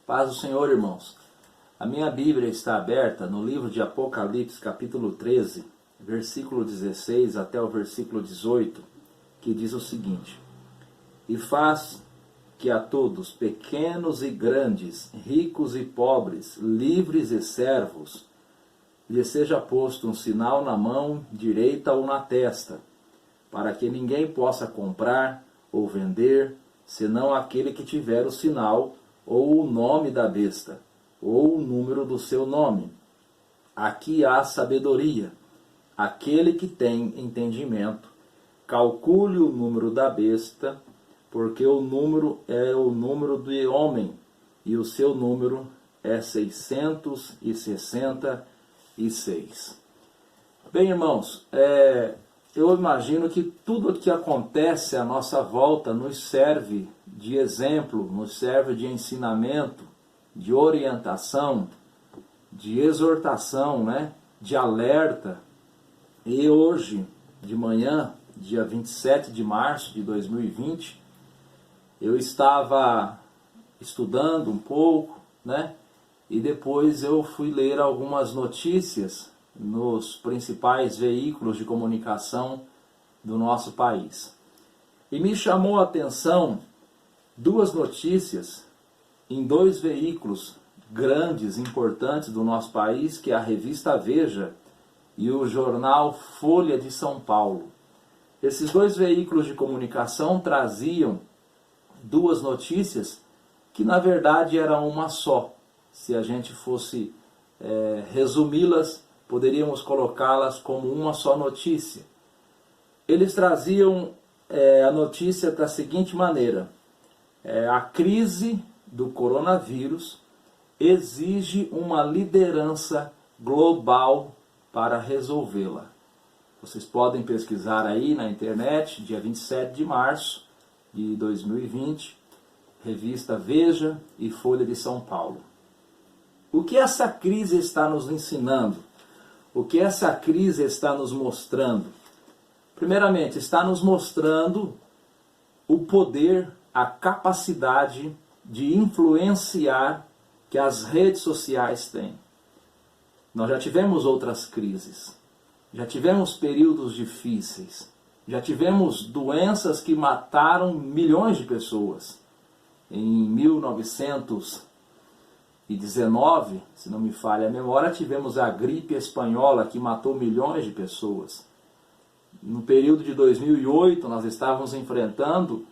Paz do Senhor, irmãos. A minha Bíblia está aberta no livro de Apocalipse, capítulo 13, versículo 16 até o versículo 18, que diz o seguinte: E faz que a todos, pequenos e grandes, ricos e pobres, livres e servos, lhe seja posto um sinal na mão direita ou na testa, para que ninguém possa comprar ou vender, senão aquele que tiver o sinal, ou o nome da besta, ou o número do seu nome. Aqui há sabedoria. Aquele que tem entendimento, calcule o número da besta, porque o número é o número do homem, e o seu número é 666. Bem, irmãos, eu imagino que tudo o que acontece à nossa volta nos serve de exemplo, nos serve de ensinamento, de orientação, de exortação, de alerta. E hoje, de manhã, dia 27 de março de 2020, eu estava estudando um pouco, e depois eu fui ler algumas notícias nos principais veículos de comunicação do nosso país. E me chamou a atenção duas notícias em dois veículos grandes, importantes do nosso país, que é a revista Veja e o jornal Folha de São Paulo. Esses dois veículos de comunicação traziam duas notícias que na verdade eram uma só. Se a gente fosse resumi-las, poderíamos colocá-las como uma só notícia. Eles traziam a notícia da seguinte maneira: a crise do coronavírus exige uma liderança global para resolvê-la. Vocês podem pesquisar aí na internet, dia 27 de março de 2020, revista Veja e Folha de São Paulo. O que essa crise está nos ensinando? O que essa crise está nos mostrando? Primeiramente, está nos mostrando o poder, a capacidade de influenciar que as redes sociais têm. Nós já tivemos outras crises, já tivemos períodos difíceis, já tivemos doenças que mataram milhões de pessoas. Em 1919, se não me falha a memória, tivemos a gripe espanhola que matou milhões de pessoas. No período de 2008, nós estávamos enfrentando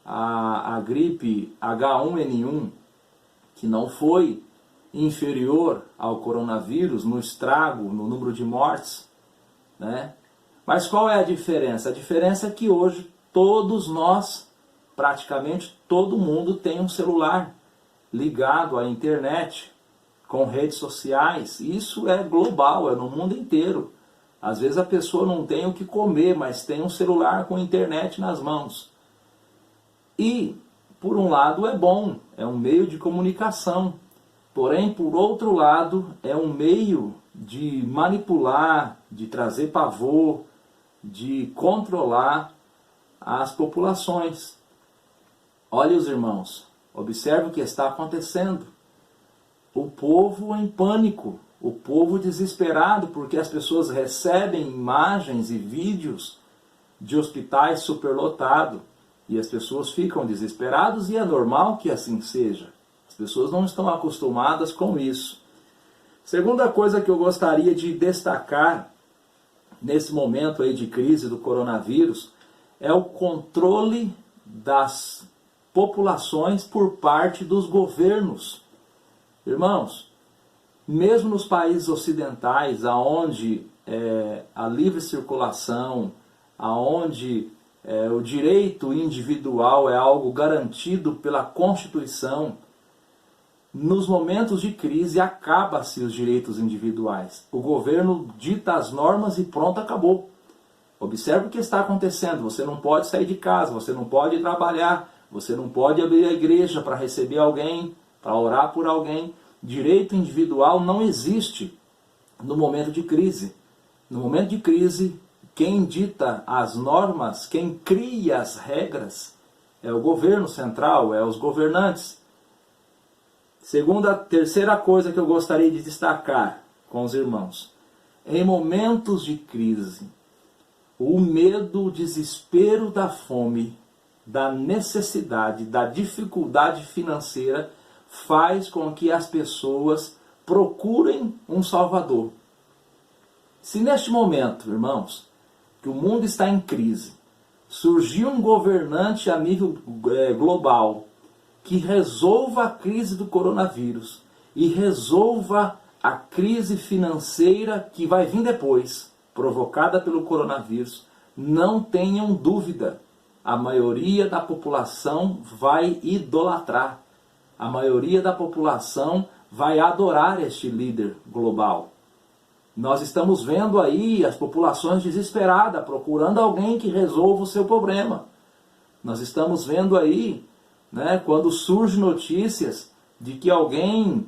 a gripe H1N1, que não foi inferior ao coronavírus no estrago, no número de mortes, Mas qual é a diferença? A diferença é que hoje todos nós, praticamente todo mundo, tem um celular ligado à internet, com redes sociais. Isso é global, é no mundo inteiro. Às vezes a pessoa não tem o que comer, mas tem um celular com internet nas mãos. E, por um lado, é bom, é um meio de comunicação. Porém, por outro lado, é um meio de manipular, de trazer pavor, de controlar as populações. Olha os irmãos, observe o que está acontecendo. O povo em pânico, o povo desesperado, porque as pessoas recebem imagens e vídeos de hospitais superlotados. E as pessoas ficam desesperadas e é normal que assim seja. As pessoas não estão acostumadas com isso. Segunda coisa que eu gostaria de destacar nesse momento aí de crise do coronavírus é o controle das populações por parte dos governos. Irmãos, mesmo nos países ocidentais, aonde a livre circulação, aonde o direito individual é algo garantido pela Constituição, nos momentos de crise acaba-se os direitos individuais. O governo dita as normas e pronto, acabou. Observe o que está acontecendo. Você não pode sair de casa, você não pode trabalhar, você não pode abrir a igreja para receber alguém, para orar por alguém. Direito individual não existe no momento de crise. No momento de crise, quem dita as normas, quem cria as regras, é o governo central, é os governantes. Terceira coisa que eu gostaria de destacar com os irmãos. Em momentos de crise, o medo, o desespero da fome, da necessidade, da dificuldade financeira faz com que as pessoas procurem um Salvador. Se neste momento, irmãos, que o mundo está em crise, surgir um governante a nível global que resolva a crise do coronavírus e resolva a crise financeira que vai vir depois, provocada pelo coronavírus, não tenham dúvida, a maioria da população vai idolatrar, a maioria da população vai adorar este líder global. Nós estamos vendo aí as populações desesperadas, procurando alguém que resolva o seu problema. Nós estamos vendo aí, quando surgem notícias de que alguém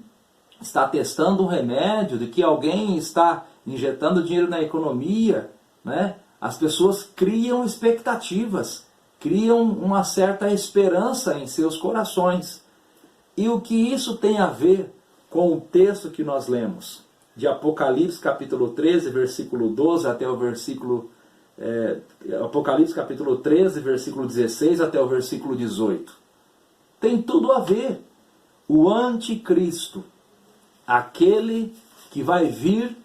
está testando um remédio, de que alguém está injetando dinheiro na economia, as pessoas criam expectativas, criam uma certa esperança em seus corações. E o que isso tem a ver com o texto que nós lemos? De Apocalipse capítulo 13, versículo 12 até o versículo... Apocalipse capítulo 13, versículo 16 até o versículo 18. Tem tudo a ver. O anticristo, aquele que vai vir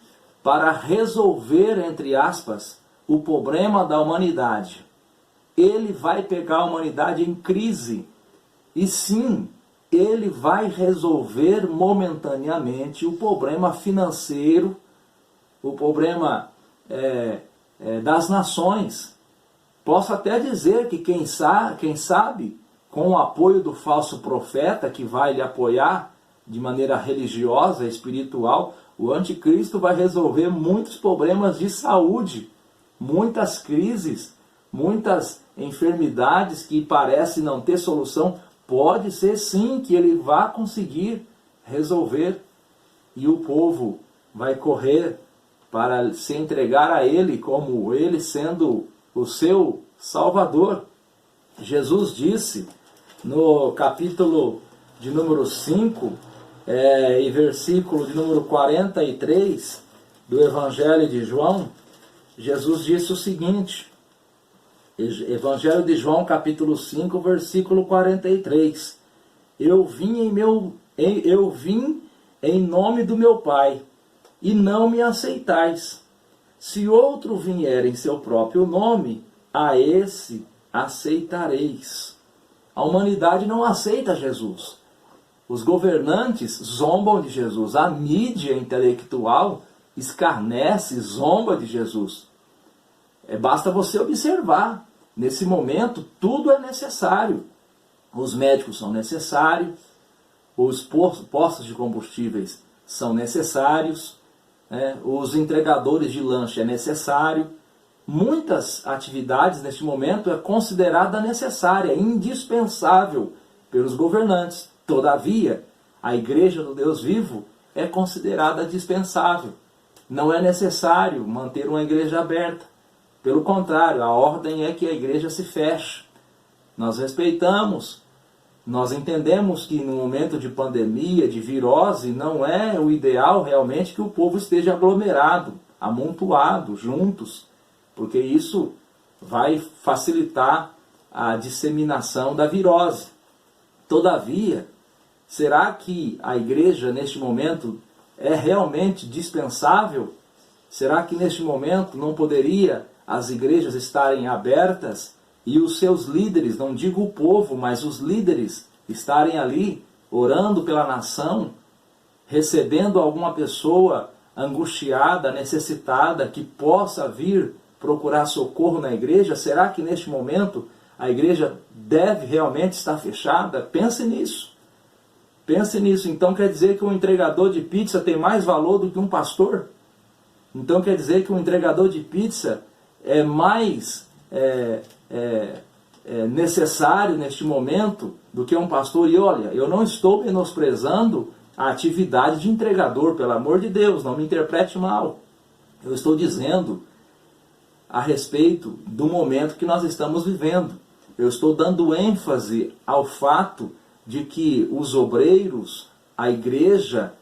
para resolver, entre aspas, o problema da humanidade. Ele vai pegar a humanidade em crise. E sim, ele vai resolver momentaneamente o problema financeiro, o problema das nações. Posso até dizer que quem sabe, com o apoio do falso profeta que vai lhe apoiar de maneira religiosa, espiritual, o anticristo vai resolver muitos problemas de saúde, muitas crises, muitas enfermidades que parecem não ter solução. Pode ser sim que ele vá conseguir resolver e o povo vai correr para se entregar a ele como ele sendo o seu Salvador. Jesus disse no capítulo de número 5 e versículo de número 43 do Evangelho de João, Jesus disse o seguinte, Evangelho de João, capítulo 5, versículo 43. Eu vim em nome do meu Pai, e não me aceitais. Se outro vier em seu próprio nome, a esse aceitareis. A humanidade não aceita Jesus. Os governantes zombam de Jesus. A mídia intelectual escarnece, zomba de Jesus. Basta você observar. Nesse momento, tudo é necessário. Os médicos são necessários, os postos de combustíveis são necessários, os entregadores de lanche é necessário. Muitas atividades neste momento é considerada necessária, indispensável pelos governantes. Todavia, a Igreja do Deus Vivo é considerada dispensável. Não é necessário manter uma igreja aberta. Pelo contrário, a ordem é que a igreja se feche. Nós respeitamos, nós entendemos que no momento de pandemia, de virose, não é o ideal realmente que o povo esteja aglomerado, amontoado, juntos, porque isso vai facilitar a disseminação da virose. Todavia, será que a igreja neste momento é realmente dispensável? Será que neste momento não poderia as igrejas estarem abertas e os seus líderes, não digo o povo, mas os líderes estarem ali orando pela nação, recebendo alguma pessoa angustiada, necessitada, que possa vir procurar socorro na igreja? Será que neste momento a igreja deve realmente estar fechada? Pense nisso. Pense nisso. Então quer dizer que um entregador de pizza tem mais valor do que um pastor? Então quer dizer que um entregador de pizza é mais necessário neste momento do que um pastor? E olha, eu não estou menosprezando a atividade de entregador, pelo amor de Deus, não me interprete mal. Eu estou dizendo a respeito do momento que nós estamos vivendo. Eu estou dando ênfase ao fato de que os obreiros, a igreja,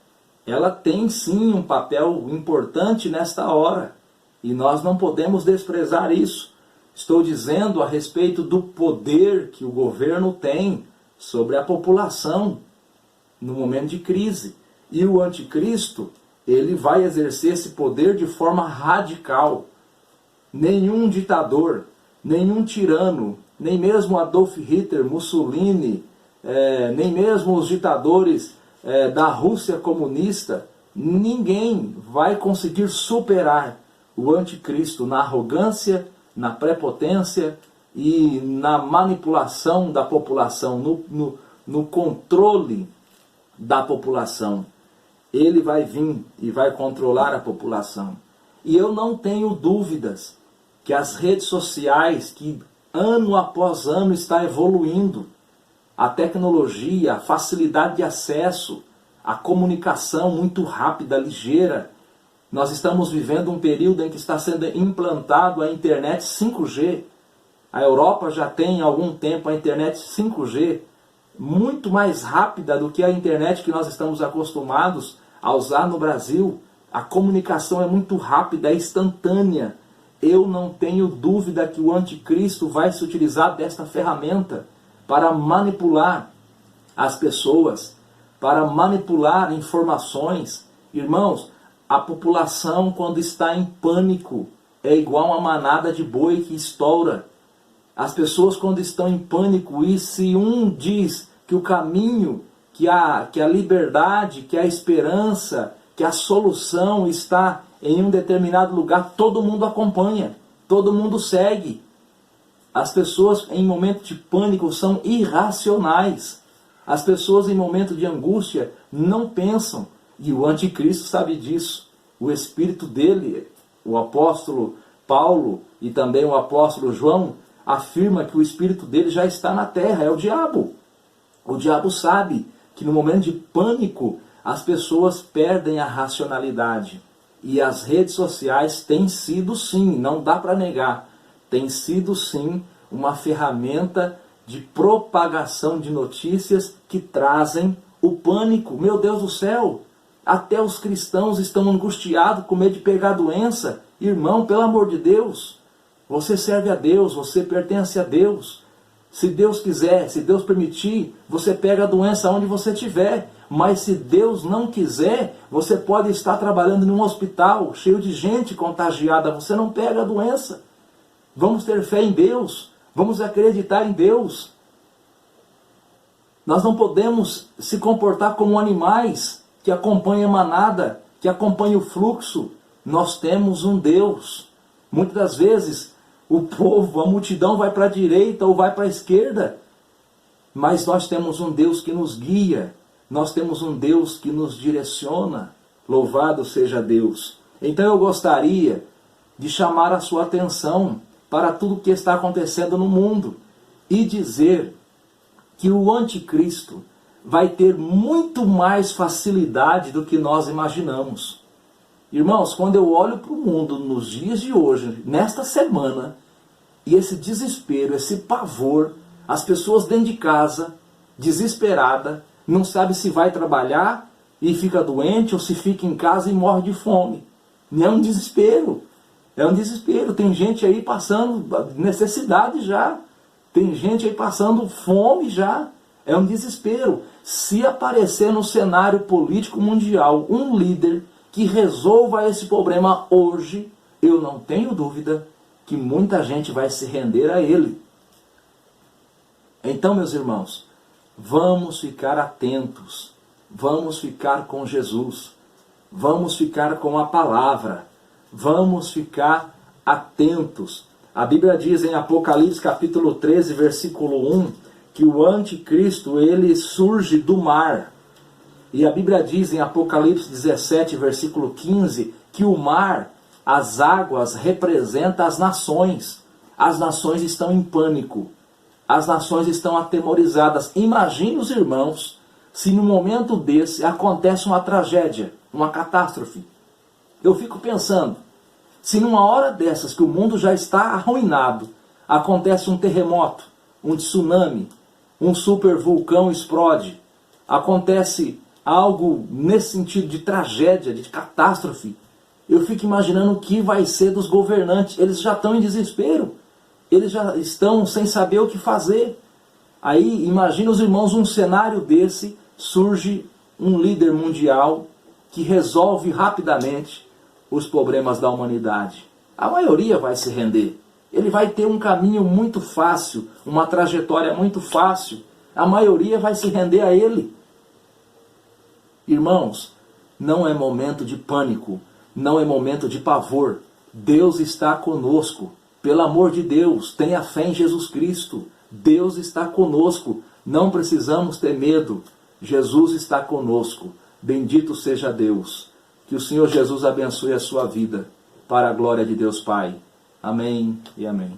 ela tem sim um papel importante nesta hora. E nós não podemos desprezar isso. Estou dizendo a respeito do poder que o governo tem sobre a população no momento de crise. E o anticristo, ele vai exercer esse poder de forma radical. Nenhum ditador, nenhum tirano, nem mesmo Adolf Hitler, Mussolini, nem mesmo os ditadores da Rússia comunista, ninguém vai conseguir superar o anticristo na arrogância, na prepotência e na manipulação da população, no controle da população. Ele vai vir e vai controlar a população. E eu não tenho dúvidas que as redes sociais, que ano após ano está evoluindo, a tecnologia, a facilidade de acesso, a comunicação muito rápida, ligeira. Nós estamos vivendo um período em que está sendo implantado a internet 5G. A Europa já tem há algum tempo a internet 5G, muito mais rápida do que a internet que nós estamos acostumados a usar no Brasil. A comunicação é muito rápida, é instantânea. Eu não tenho dúvida que o anticristo vai se utilizar desta ferramenta para manipular as pessoas, para manipular informações. Irmãos, a população, quando está em pânico, é igual uma manada de boi que estoura. As pessoas, quando estão em pânico, e se um diz que o caminho, que a liberdade, que a esperança, que a solução está em um determinado lugar, todo mundo acompanha, todo mundo segue. As pessoas em momento de pânico são irracionais. As pessoas em momento de angústia não pensam. E o anticristo sabe disso. O espírito dele, o apóstolo Paulo e também o apóstolo João, afirma que o espírito dele já está na terra, é o diabo. O diabo sabe que no momento de pânico as pessoas perdem a racionalidade. E as redes sociais têm sido sim, não dá para negar, tem sido sim uma ferramenta de propagação de notícias que trazem o pânico. Meu Deus do céu, até os cristãos estão angustiados com medo de pegar doença. Irmão, pelo amor de Deus, você serve a Deus, você pertence a Deus. Se Deus quiser, se Deus permitir, você pega a doença onde você estiver. Mas se Deus não quiser, você pode estar trabalhando num hospital cheio de gente contagiada, você não pega a doença. Vamos ter fé em Deus, vamos acreditar em Deus. Nós não podemos se comportar como animais que acompanham a manada, que acompanham o fluxo. Nós temos um Deus. Muitas das vezes o povo, a multidão vai para a direita ou vai para a esquerda, mas nós temos um Deus que nos guia. Nós temos um Deus que nos direciona. Louvado seja Deus. Então eu gostaria de chamar a sua atenção para tudo o que está acontecendo no mundo e dizer que o anticristo vai ter muito mais facilidade do que nós imaginamos. Irmãos, quando eu olho para o mundo nos dias de hoje, nesta semana, e esse desespero, esse pavor, as pessoas dentro de casa, desesperada, não sabe se vai trabalhar e fica doente ou se fica em casa e morre de fome. É um desespero. É um desespero. Tem gente aí passando necessidade já. Tem gente aí passando fome já. É um desespero. Se aparecer no cenário político mundial um líder que resolva esse problema hoje, eu não tenho dúvida que muita gente vai se render a ele. Então, meus irmãos, vamos ficar atentos, vamos ficar com Jesus, vamos ficar com a palavra, vamos ficar atentos. A Bíblia diz em Apocalipse capítulo 13, versículo 1, que o anticristo ele surge do mar. E a Bíblia diz em Apocalipse 17, versículo 15, que o mar, as águas, representam as nações. As nações estão em pânico. As nações estão atemorizadas. Imagine os irmãos, se num momento desse acontece uma tragédia, uma catástrofe. Eu fico pensando, se numa hora dessas que o mundo já está arruinado, acontece um terremoto, um tsunami, um super vulcão explode, acontece algo nesse sentido de tragédia, de catástrofe, eu fico imaginando o que vai ser dos governantes. Eles já estão em desespero, eles já estão sem saber o que fazer. Aí imagina os irmãos, um cenário desse, surge um líder mundial que resolve rapidamente os problemas da humanidade. A maioria vai se render. Ele vai ter um caminho muito fácil, uma trajetória muito fácil. A maioria vai se render a ele. Irmãos, não é momento de pânico, não é momento de pavor. Deus está conosco. Pelo amor de Deus, tenha fé em Jesus Cristo. Deus está conosco. Não precisamos ter medo. Jesus está conosco. Bendito seja Deus. Que o Senhor Jesus abençoe a sua vida, para a glória de Deus Pai. Amém e amém.